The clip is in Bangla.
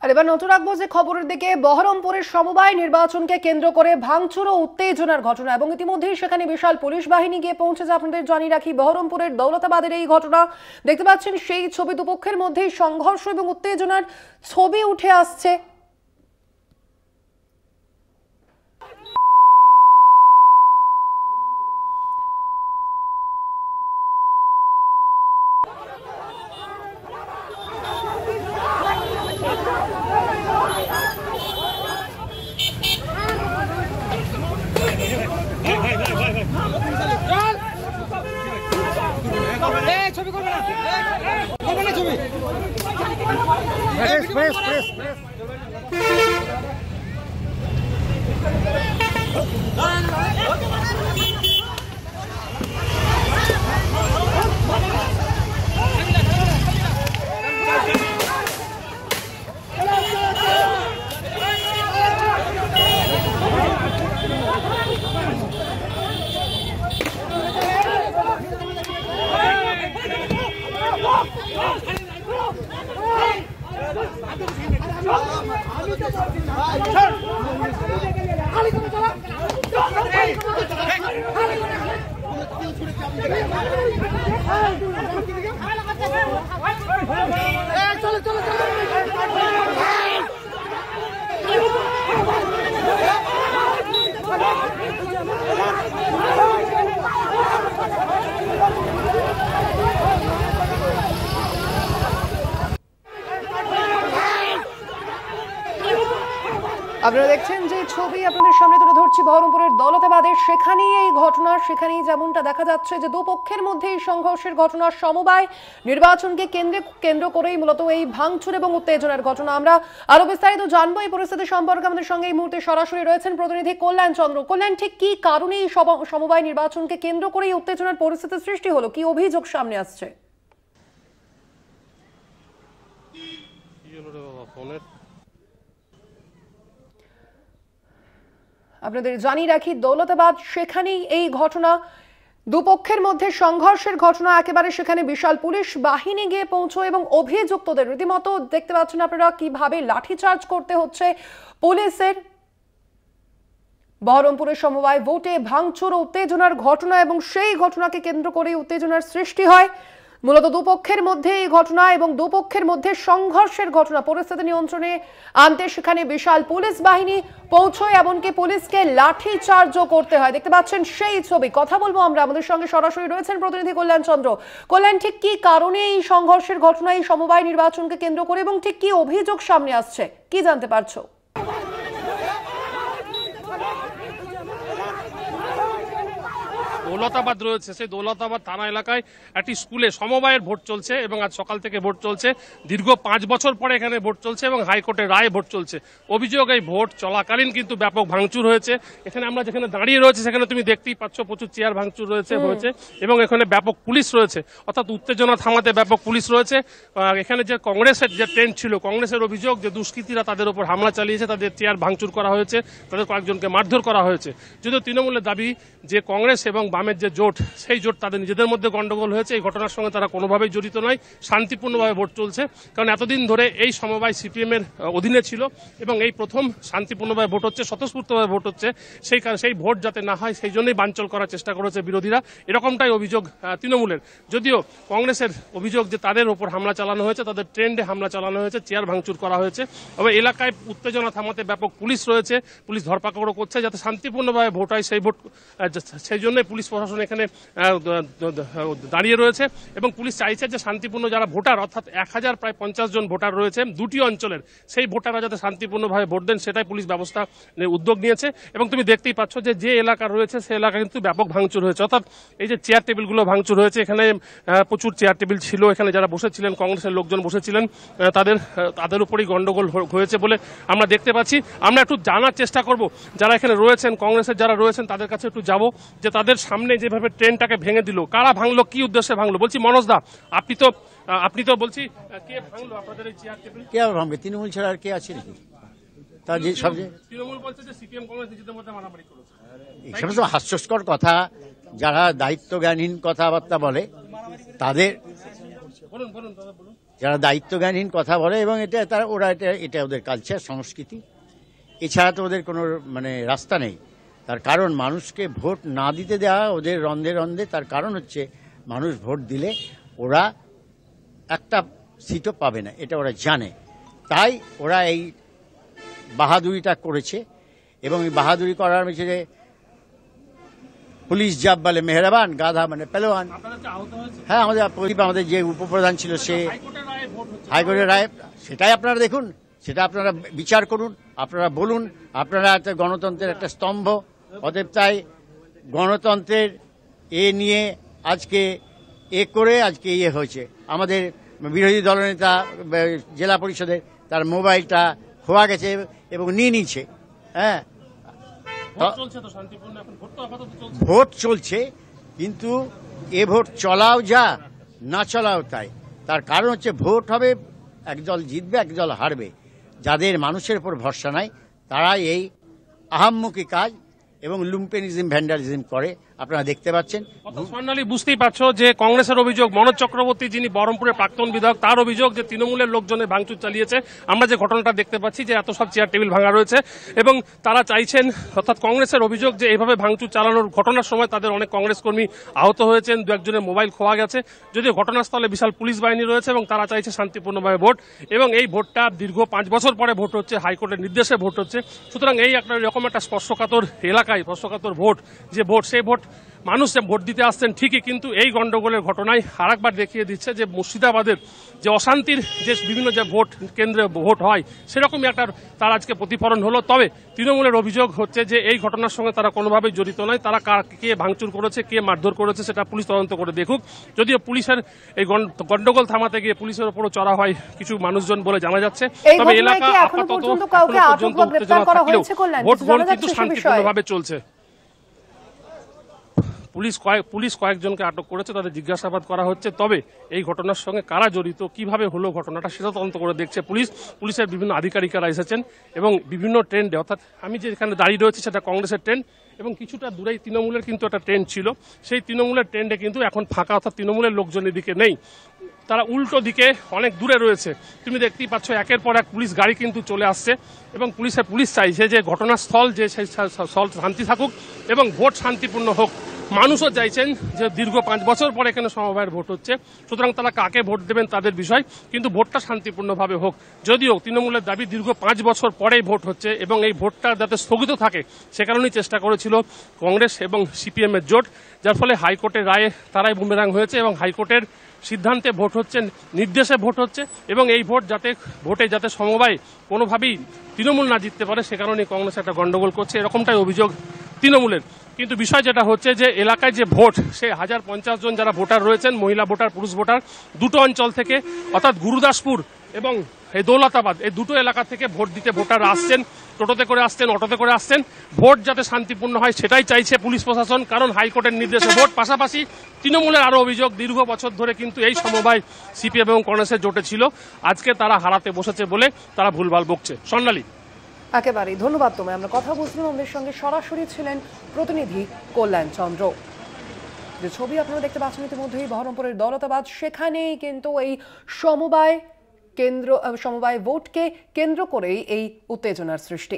আর এবার নজর রাখবো যে খবরের দিকে। বহরমপুরের সমবায় নির্বাচনকে কেন্দ্র করে ভাঙচুর ও উত্তেজনার ঘটনা এবং ইতিমধ্যেই সেখানে বিশাল পুলিশ বাহিনী গিয়ে পৌঁছেছে। আপনাদের জানিয়ে রাখি, বহরমপুরের দৌলতাবাদের এই ঘটনা দেখতে পাচ্ছেন, সেই ছবি দুপক্ষের মধ্যেই সংঘর্ষ এবং উত্তেজনার ছবি উঠে আসছে। ছবি করবে না, ছবি আপনারা দেখছেন যে ছবি আপনাদের সামনে তুলে ধরছি বহরমপুরের দৌলতাবাদের। সেখানেই এই ঘটনা, সেখানেই যেমনটা দেখা যাচ্ছে যে দুপক্ষের মধ্যে এই সংঘর্ষের ঘটনা। সমবায় নির্বাচনকে কেন্দ্র করেই মূলত এই ভাঙচুর এবং উত্তেজনার ঘটনা। আমরা আরো বিস্তারিত জানবো এই পরিস্থিতি সম্পর্কে। আমাদের সঙ্গে এই মুহূর্তে সরাসরি রয়েছেন প্রতিনিধি কল্যাণ চন্দ্র। কল্যাণ, ঠিক কি কারণে এই সমবায় নির্বাচনকে কেন্দ্র করে এই উত্তেজনার পরিস্থিতির সৃষ্টি হলো? কি অভিযোগ সামনে আসছে? আপনাদের জানিয়ে রাখি, দৌলতাবাদ সেখানেই এই ঘটনা, দুপক্ষের মধ্যে সংঘর্ষের ঘটনা। একেবারে সেখানে বিশাল পুলিশ বাহিনী গিয়ে পৌঁছয় এবং অভিযুক্তদের রীতিমতো দেখতে পাচ্ছেন আপনারা কিভাবে লাঠিচার্জ করতে হচ্ছে পুলিশের। বহরমপুরের সমবায় ভোটে ভাঙচুর ও উত্তেজনার ঘটনা এবং সেই ঘটনাকে কেন্দ্র করে উত্তেজনার সৃষ্টি হয়। মূলত দুপক্ষের মধ্যে এই ঘটনা এবং দুপক্ষের মধ্যে সংঘর্ষের ঘটনা। পরিস্থিতি নিয়ন্ত্রণে আনতে সেখানে বিশাল পুলিশ বাহিনী পৌঁছয়, এমনকি পুলিশকে লাঠি চার্জও করতে হয়। দেখতে পাচ্ছেন সেই ছবি। কথা বলবো আমরা, আমাদের সঙ্গে সরাসরি রয়েছেন প্রতিনিধি কল্যাণ চন্দ্র। কল্যাণ, ঠিক কি কারণে এই সংঘর্ষের ঘটনা এই সমবায় নির্বাচনকে কেন্দ্র করে এবং ঠিক কি অভিযোগ সামনে আসছে, কি জানতে পারছো? দৌলতাবাদ রয়েছে, সেই দৌলতাবাদ থানা এলাকায় একটি স্কুলে সমবায়ের ভোট চলছে এবং আজ সকাল থেকে ভোট চলছে। দীর্ঘ 5 বছর পরে এখানে ভোট চলছে এবং হাইকোর্টের রায়ে ভোট চলছে। অভিযোগ, এই ভোট চলাকালীন কিন্তু ব্যাপক ভাঙচুর হয়েছে। এখানে আমরা যেখানে দাঁড়িয়ে রয়েছে সেখানে তুমি দেখতেই পাচ্ছ প্রচুর চেয়ার ভাঙচুর হয়েছে এবং এখানে ব্যাপক পুলিশ রয়েছে, অর্থাৎ উত্তেজনা থামাতে ব্যাপক পুলিশ রয়েছে। এখানে যে কংগ্রেসের যে ট্রেন্ড ছিল, কংগ্রেসের অভিযোগ যে দুষ্কৃতীরা তাদের উপর হামলা চালিয়েছে, তাদের চেয়ার ভাঙচুর করা হয়েছে, তাদের কয়েকজনকে মারধর করা হয়েছে। যদিও তৃণমূলের দাবি যে কংগ্রেস এবং বামের যে জোট, সেই জোট তাদের নিজেদের মধ্যে গন্ডগোল হয়েছে। এই ঘটনার সঙ্গে তারা কোনোভাবেই জড়িত নয়, শান্তিপূর্ণভাবে ভোট চলছে। কারণ এতদিন ধরে এই সমবায় সিপিএম এর অধীনে ছিল এবং এই প্রথম শান্তিপূর্ণভাবে ভোট হচ্ছে, স্বতঃস্ফূর্তভাবে ভোট হচ্ছে। সেই ভোট যাতে না হয় সেই জন্যই বানচাল করার চেষ্টা করেছে বিরোধীরা, এরকমটাই অভিযোগ তৃণমূলের। যদিও কংগ্রেসের অভিযোগ যে তাদের ওপর হামলা চালানো হয়েছে, তাদের ট্রেন্ডে হামলা চালানো হয়েছে, চেয়ার ভাঙচুর করা হয়েছে। তবে এলাকায় উত্তেজনা থামাতে ব্যাপক পুলিশ রয়েছে, পুলিশ ধরপাকড়ও করছে যাতে শান্তিপূর্ণভাবে ভোট হয়। সেই জন্যই পুলিশ প্রশাসন এখানে দাঁড়িয়ে রয়েছে এবং পুলিশ চাইছে যে শান্তিপূর্ণ যারা ভোটার, অর্থাৎ 1050 জন ভোটার রয়েছে দুটি অঞ্চলের, সেই ভোটাররা যাতে শান্তিপূর্ণভাবে ভোট দেন সেটাই পুলিশ ব্যবস্থা উদ্যোগ নিয়েছে। এবং তুমি দেখতেই পাচ্ছ যে এলাকা রয়েছে সেই এলাকা কিন্তু ব্যাপক ভাঙচুর হয়েছে, অর্থাৎ এই যে চেয়ার টেবিলগুলো ভাঙচুর হয়েছে। এখানে প্রচুর চেয়ার টেবিল ছিল, এখানে যারা বসেছিলেন কংগ্রেসের লোকজন বসেছিলেন, তাদের উপরই গন্ডগোল হয়েছে বলে আমরা দেখতে পাচ্ছি। আমরা একটু জানার চেষ্টা করব যারা এখানে রয়েছেন, কংগ্রেসের যারা রয়েছেন তাদের কাছে একটু যাব, যে তাদের সামনে যেভাবে ট্রেনটাকে ভেঙে দিল, কারা ভাঙলো, কি উদ্দেশ্যে ভাঙলো। বলছি মনোজ দা, আপনি তো বলছি কে ভাঙলো আপনাদের এই চেয়ার টেবিল? কে ভাঙবে? তৃণমূল ছাড়া আর কে আছে নাকি? তার যে সব তৃণমূল বলছে যে সিপিএম কংগ্রেস নিজেদের মধ্যে মারামারি করেছে। এই সমস্ত হাস্যস্কর কথা, যারা দায়িত্ব জ্ঞানহীন কথাবার্তা বলে তাদের যারা দায়িত্বজ্ঞানহীন কথা বলে, এবং এটা ওদের কালচার, সংস্কৃতি। এছাড়া তো ওদের কোনো রাস্তা নেই। তার কারণ মানুষকে ভোট না দিতে দেওয়া ওদের রন্ধে রন্ধে। তার কারণ হচ্ছে মানুষ ভোট দিলে ওরা একটা সিটও পাবে না, এটা ওরা জানে। তাই ওরা এই বাহাদুরিটা করেছে, এবং এই বাহাদুরি করার যে পুলিশ জাব বলে মেহরবান, গাধা পেলোয়ান। হ্যাঁ, আমাদের যে উপপ্রধান ছিল সে হাইকোর্টের রায়, সেটাই আপনারা দেখুন, সেটা আপনারা বিচার করুন, আপনারা বলুন। আপনারা একটা গণতন্ত্রের একটা স্তম্ভ, অতএব তাই গণতন্ত্রের নিয়ে আজকে আজকে হয়েছে। আমাদের বিরোধী দলনেতা জেলা পরিষদের তার মোবাইলটা খোয়া গেছে এবং নিয়ে নিচ্ছে। হ্যাঁ, ভোট চলছে, কিন্তু এ ভোট চলাও যা, না চলাও তাই। তার কারণ হচ্ছে ভোট হবে, একদল জিতবে, একদল হারবে। যাদের মানুষের উপর ভরসা নাই তারা এই আহাম্মকি কাজ এবং লুম্পেনিজম, ভ্যান্ডালিজম করে, আপনারা দেখতে পাচ্ছেন। স্বর্ণালী, বুঝতেই পারছো যে কংগ্রেসের অভিযোগ, মনোজ চক্রবর্তী যিনি বহরমপুরের প্রাক্তন বিধায়ক, তার অভিযোগ যে তৃণমূলের লোকজনের ভাঙচুর চালিয়েছে। আমরা যে ঘটনাটা দেখতে পাচ্ছি যে এত সব চেয়ার টেবিল ভাঙা রয়েছে, এবং তারা চাইছেন, অর্থাৎ কংগ্রেসের অভিযোগ যে এইভাবে ভাঙচুর চালানোর ঘটনার সময় তাদের অনেক কংগ্রেস কর্মী আহত হয়েছেন, দু একজনের মোবাইল খোয়া গেছে। যদিও ঘটনাস্থলে বিশাল পুলিশ বাহিনী রয়েছে, এবং তারা চাইছে শান্তিপূর্ণভাবে ভোট, এবং এই ভোটটা দীর্ঘ 5 বছর পরে ভোট হচ্ছে, হাইকোর্টের নির্দেশে ভোট হচ্ছে। সুতরাং এই একটা এরকম একটা স্পর্শকাতর এলাকায় স্পর্শকাতর ভোট, যে ভোট, সেই ভোট মানুষ ভোট দিতে আসছেন ঠিকই, কিন্তু এই গন্ডগোলের ঘটনায় আরেকবার দেখিয়ে দিচ্ছে যে মুর্শিদাবাদের যে অশান্তির যে বিভিন্ন যে ভোট কেন্দ্রে ভোট হয়, সেরকমই একটা তার আজকে প্রতিফলন হলো। তবে তৃণমূলের অভিযোগ হচ্ছে যে এই ঘটনার সঙ্গে তারা কোনোভাবেই জড়িত নয়। তারা কে ভাঙচুর করেছে, কে মারধর করেছে, সেটা পুলিশ তদন্ত করে দেখুক। যদিও পুলিশের এই গন্ডগোল থামাতে গিয়ে পুলিশের উপরও চড়া হয় কিছু মানুষজন বলে জানা যাচ্ছে। তবে এলাকা আপাতত ভোট কিন্তু শান্তিপূর্ণভাবে চলছে। পুলিশ কয়েকজনকে আটক করেছে, তাদের জিজ্ঞাসাবাদ করা হচ্ছে। তবে এই ঘটনার সঙ্গে কারা জড়িত, কিভাবে হলো ঘটনাটা, সেটা তদন্ত করে দেখছে পুলিশের বিভিন্ন আধিকারিকরা এসেছেন, এবং বিভিন্ন ট্রেন্ডে, অর্থাৎ আমি যে এখানে দাঁড়িয়ে রয়েছি সেটা কংগ্রেসের ট্রেন্ড, এবং কিছুটা দূরেই তৃণমূলের কিন্তু একটা ট্রেন্ড ছিল। সেই তৃণমূলের ট্রেন্ডে কিন্তু এখন ফাঁকা, অর্থাৎ তৃণমূলের লোকজনের দিকে নেই, তারা উল্টো দিকে অনেক দূরে রয়েছে। তুমি দেখতেই পাচ্ছ একের পর এক পুলিশ গাড়ি কিন্তু চলে আসছে, এবং পুলিশ চাইছে যে ঘটনাস্থল যে সেই শান্তি থাকুক এবং ভোট শান্তিপূর্ণ হোক। মানুষও চাইছেন যে দীর্ঘ 5 বছর পরে এখানে সমবায়ের ভোট হচ্ছে, সুতরাং তারা কাকে ভোট দেবেন তাদের বিষয়, কিন্তু ভোটটা শান্তিপূর্ণভাবে হোক। যদিও তৃণমূলের দাবি দীর্ঘ 5 বছর পরেই ভোট হচ্ছে, এবং এই ভোটটা যাতে স্থগিত থাকে সে কারণেই চেষ্টা করেছিল কংগ্রেস এবং সিপিএম এর জোট, যার ফলে হাইকোর্টের রায়ে তারাই বুমেরাং হয়েছে, এবং হাইকোর্টের সিদ্ধান্তে ভোট হচ্ছে, নির্দেশে ভোট হচ্ছে, এবং এই ভোটে যাতে সমবায় কোনোভাবেই তৃণমূল না জিততে পারে, সে কারণেই কংগ্রেস একটা গন্ডগোল করছে, এরকমটাই অভিযোগ তৃণমূলের। কিন্তু বিষয় যেটা হচ্ছে যে এলাকায় যে ভোট, সে 1050 জন যারা ভোটার রয়েছেন, মহিলা ভোটার, পুরুষ ভোটার, দুটো অঞ্চল থেকে, অর্থাৎ গুরুদাসপুর এবং এই দৌলতাবাদ, এই দুটো এলাকা থেকে ভোট দিতে ভোটাররা আসছেন, টোটোতে করে আসছেন, অটোতে করে আসছেন। ভোট যাতে শান্তিপূর্ণ হয় সেটাই চাইছে পুলিশ প্রশাসন, কারণ হাইকোর্টের নির্দেশে ভোট। পাশাপাশি তৃণমূলের আরো অভিযোগ, দীর্ঘ বছর ধরে কিন্তু এই সমবায় সিপিএম এবং কংগ্রেসের জোটে ছিল, আজকে তারা হারাতে বসেছে বলে তারা ভুলভাল বকছে। স্বর্ণালী, একেবারেই ধন্যবাদ তোমায়। আমরা কথা বলছিলাম, আমাদের সঙ্গে সরাসরি ছিলেন প্রতিনিধি কল্যাণ চন্দ্র। যে ছবি আপনারা দেখতে পাচ্ছেন ইতিমধ্যেই বহরমপুরের দৌলতাবাদ, সেখানেই কিন্তু এই সমবায় ভোটকে কেন্দ্র করেই এই উত্তেজনার সৃষ্টি।